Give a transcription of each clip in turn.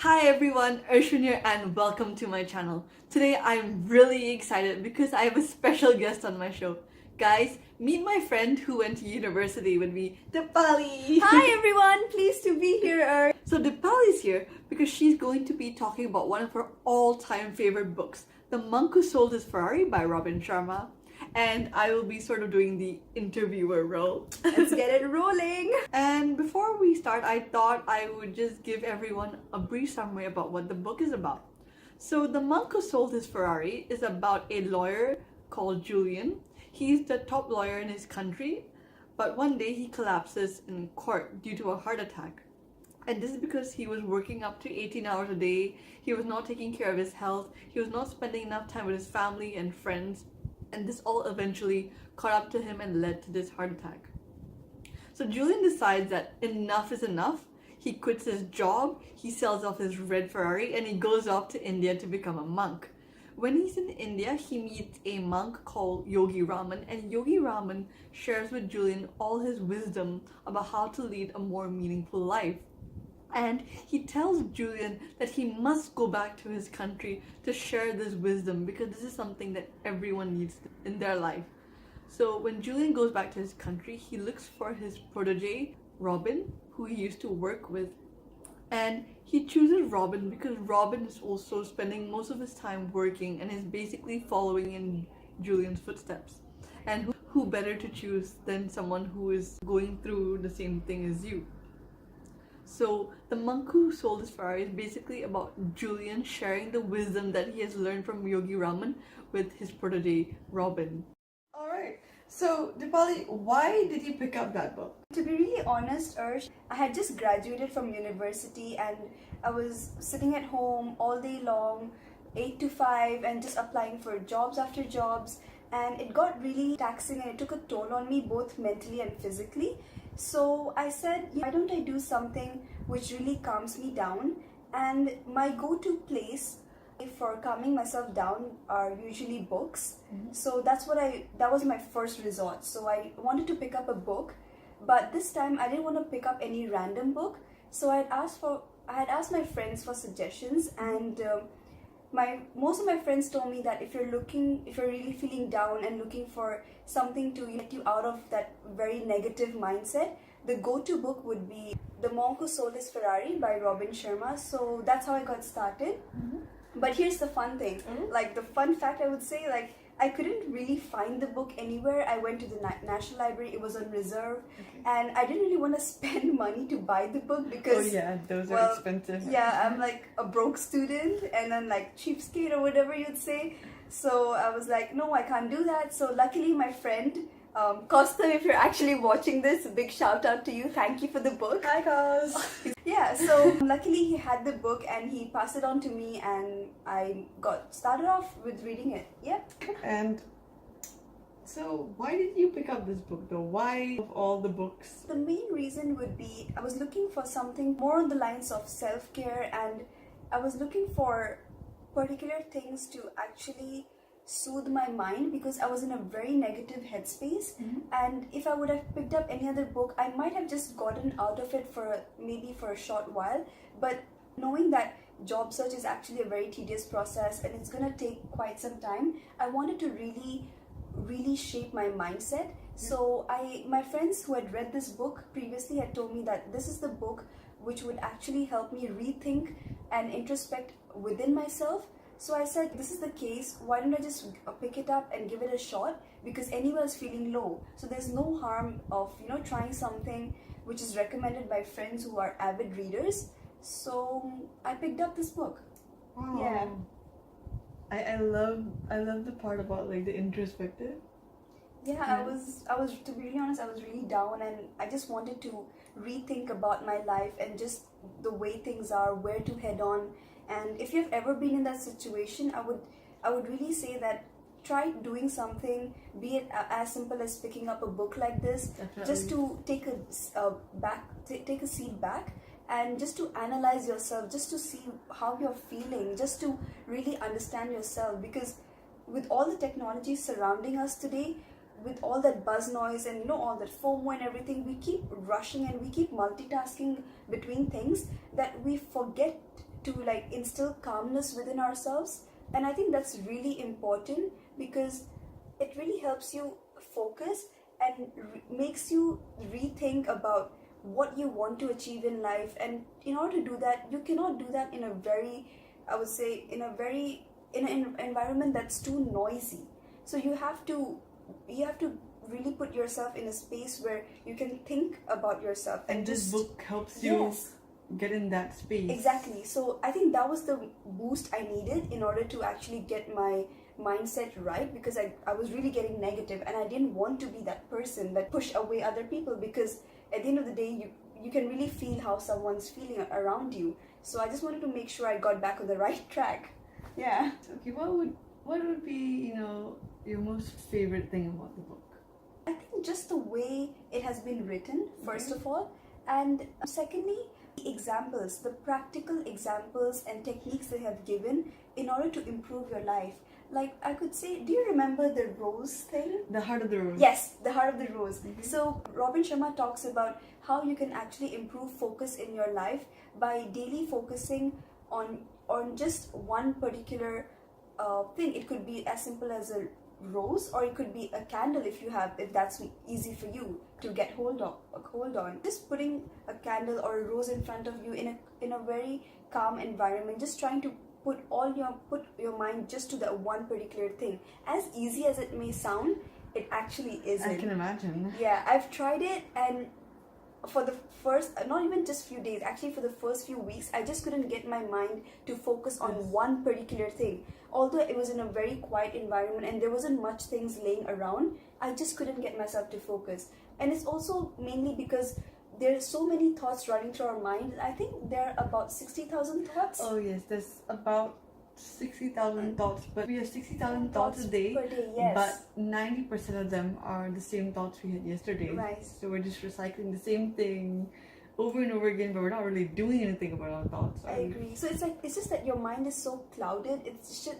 Hi everyone, Arshun here and welcome to my channel. Today I'm really excited because I have a special guest on my show. Guys, meet my friend who went to university with me, Deepali. Hi everyone, pleased to be here. So Deepali's here because she's going to be talking about one of her all-time favorite books, The Monk Who Sold His Ferrari by Robin Sharma. And I will be sort of doing the interviewer role. Let's get it rolling. And before we start, I thought I would just give everyone a brief summary about what the book is about. So, The Monk Who Sold His Ferrari is about a lawyer called Julian. He's the top lawyer in his country, but one day he collapses in court due to a heart attack. And this is because he was working up to 18 hours a day, he was not taking care of his health, he was not spending enough time with his family and friends, and this all eventually caught up to him and led to this heart attack. So Julian decides that enough is enough. He quits his job, he sells off his red Ferrari, and he goes off to India to become a monk. When he's in India, he meets a monk called Yogi Raman, and Yogi Raman shares with Julian all his wisdom about how to lead a more meaningful life. And he tells Julian that he must go back to his country to share this wisdom because this is something that everyone needs in their life. So when Julian goes back to his country, he looks for his protege, Robin, who he used to work with. And he chooses Robin because Robin is also spending most of his time working and is basically following in Julian's footsteps. And who better to choose than someone who is going through the same thing as you? So, The Monk Who Sold His Ferrari is basically about Julian sharing the wisdom that he has learned from Yogi Raman with his protege, Robin. Alright, so Deepali, why did you pick up that book? To be really honest, Ursh, I had just graduated from university and I was sitting at home all day long, 8 to 5, and just applying for jobs after jobs. And it got really taxing and it took a toll on me both mentally and physically. So I said, why don't I do something which really calms me down? And my go-to place for calming myself down are usually books. So that was my first resort. So I wanted to pick up a book, but this time I didn't want to pick up any random book. So I had asked my friends for suggestions, and most of my friends told me that if you're really feeling down and looking for something to get you out of that very negative mindset, the go-to book would be The Monk Who Sold His Ferrari by Robin Sharma. So that's how I got started. But here's the fun thing, like the fun fact I would say, like I couldn't really find the book anywhere. I went to the National Library, it was on reserve, and I didn't really want to spend money to buy the book because those are expensive. Yeah, I'm like a broke student and then like cheapskate or whatever you'd say. So I was like, no, I can't do that. So luckily my friend, Costa, if you're actually watching this, a big shout out to you. Thank you for the book. Hi guys! Yeah, so luckily he had the book and he passed it on to me and I got started off with reading it. Yep. And so why did you pick up this book though? Why of all the books? The main reason would be I was looking for something more on the lines of self-care, and I was looking for particular things to actually soothe my mind because I was in a very negative headspace. And if I would have picked up any other book, I might have just gotten out of it for a short while. But knowing that job search is actually a very tedious process and it's gonna take quite some time, I wanted to really shape my mindset. So my friends who had read this book previously had told me that this is the book which would actually help me rethink and introspect within myself. So I said, this is the case, why don't I just pick it up and give it a shot, because anyway I was feeling low. So there's no harm of, trying something which is recommended by friends who are avid readers. So I picked up this book. Wow. Yeah. I love the part about like the introspective. Yeah, I was to be really honest, I was really down and I just wanted to rethink about my life and just the way things are, where to head on. And if you've ever been in that situation, I would really say that try doing something, be it as simple as picking up a book like this. Definitely. Just to take a seat back and just to analyze yourself, just to see how you're feeling, just to really understand yourself. Because with all the technology surrounding us today, with all that buzz noise and all that FOMO and everything, we keep rushing and we keep multitasking between things that we forget to like instill calmness within ourselves. And I think that's really important because it really helps you focus and makes you rethink about what you want to achieve in life. And in order to do that, you cannot do that in a very, I would say, in an environment that's too noisy. So you have to really put yourself in a space where you can think about yourself. And this just, book helps you yes, get in that space. exactly. So I think that was the boost I needed in order to actually get my mindset right, because I was really getting negative and I didn't want to be that person that pushed away other people, because at the end of the day you can really feel how someone's feeling around you. So I just wanted to make sure I got back on the right track. Yeah. Okay, what would be, your most favorite thing about the book? I think just the way it has been written, first of all, and secondly, the examples, the practical examples and techniques they have given in order to improve your life. Like I could say, do you remember the rose thing? The Heart of the Rose. Yes, the Heart of the Rose. So Robin Sharma talks about how you can actually improve focus in your life by daily focusing on just one particular thing. It could be as simple as a rose, or it could be a candle if that's easy for you to get hold on. Just putting a candle or a rose in front of you in a very calm environment, just trying to put your mind just to that one particular thing. As easy as it may sound, it actually isn't. I can imagine. Yeah, I've tried it, and for the first, not even just few days, actually for the first few weeks, I just couldn't get my mind to focus on one particular thing. Although it was in a very quiet environment and there wasn't much things laying around, I just couldn't get myself to focus. And it's also mainly because there are so many thoughts running through our mind. I think there are about 60,000 thoughts. Oh yes, there's about 60,000 thoughts, but we have 60,000 thoughts a day. Per day, yes. But 90% of them are the same thoughts we had yesterday. Right. So we're just recycling the same thing over and over again, but we're not really doing anything about our thoughts. I agree. So it's just that your mind is so clouded.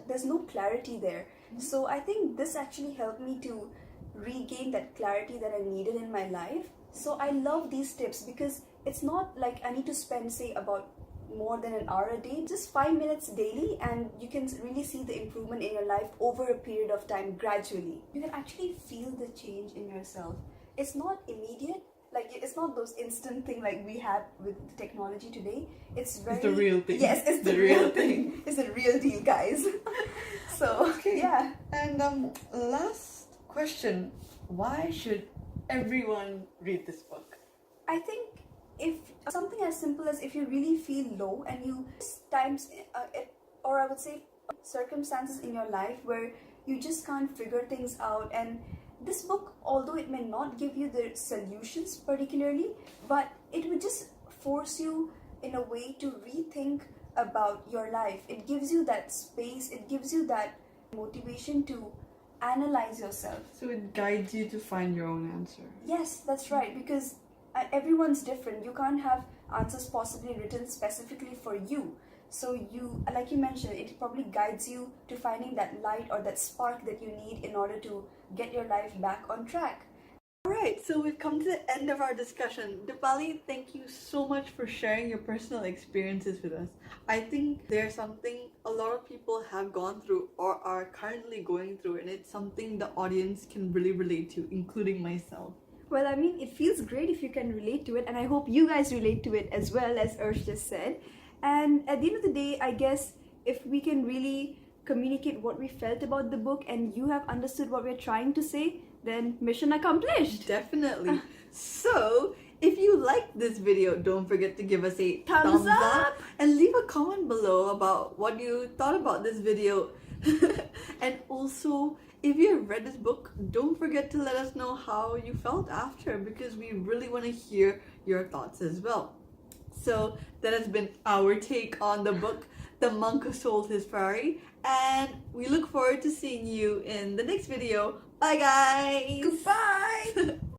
There's no clarity there. So I think this actually helped me to regain that clarity that I needed in my life. So I love these tips because it's not like I need to spend, say, about more than an hour a day. Just 5 minutes daily, and you can really see the improvement in your life over a period of time, gradually. You can actually feel the change in yourself. It's not immediate. Like, it's not those instant thing like we have with the technology today. It's the real thing. Yes, it's the real thing. It's the real deal, guys. So, okay. Yeah. And last question. Why should everyone read this book? I think if something as simple as if you really feel low and you times, or I would say circumstances in your life where you just can't figure things out, and this book, although it may not give you the solutions particularly, but it would just force you in a way to rethink about your life. It gives you that space, it gives you that motivation to analyze yourself. So it guides you to find your own answer. Yes, that's right, because everyone's different. You can't have answers possibly written specifically for you. So you, like you mentioned, it probably guides you to finding that light or that spark that you need in order to get your life back on track. Alright, so we've come to the end of our discussion. Deepali, thank you so much for sharing your personal experiences with us. I think there's something a lot of people have gone through or are currently going through, and it's something the audience can really relate to, including myself. Well, I mean, it feels great if you can relate to it, and I hope you guys relate to it as well, as Ursh just said. And at the end of the day, I guess if we can really communicate what we felt about the book and you have understood what we're trying to say, then mission accomplished. Definitely. So, if you liked this video, don't forget to give us a Thumbs up and leave a comment below about what you thought about this video. And also, if you have read this book, don't forget to let us know how you felt after, because we really want to hear your thoughts as well. So that has been our take on the book, The Monk Who Sold His Ferrari, and we look forward to seeing you in the next video. Bye guys! Goodbye!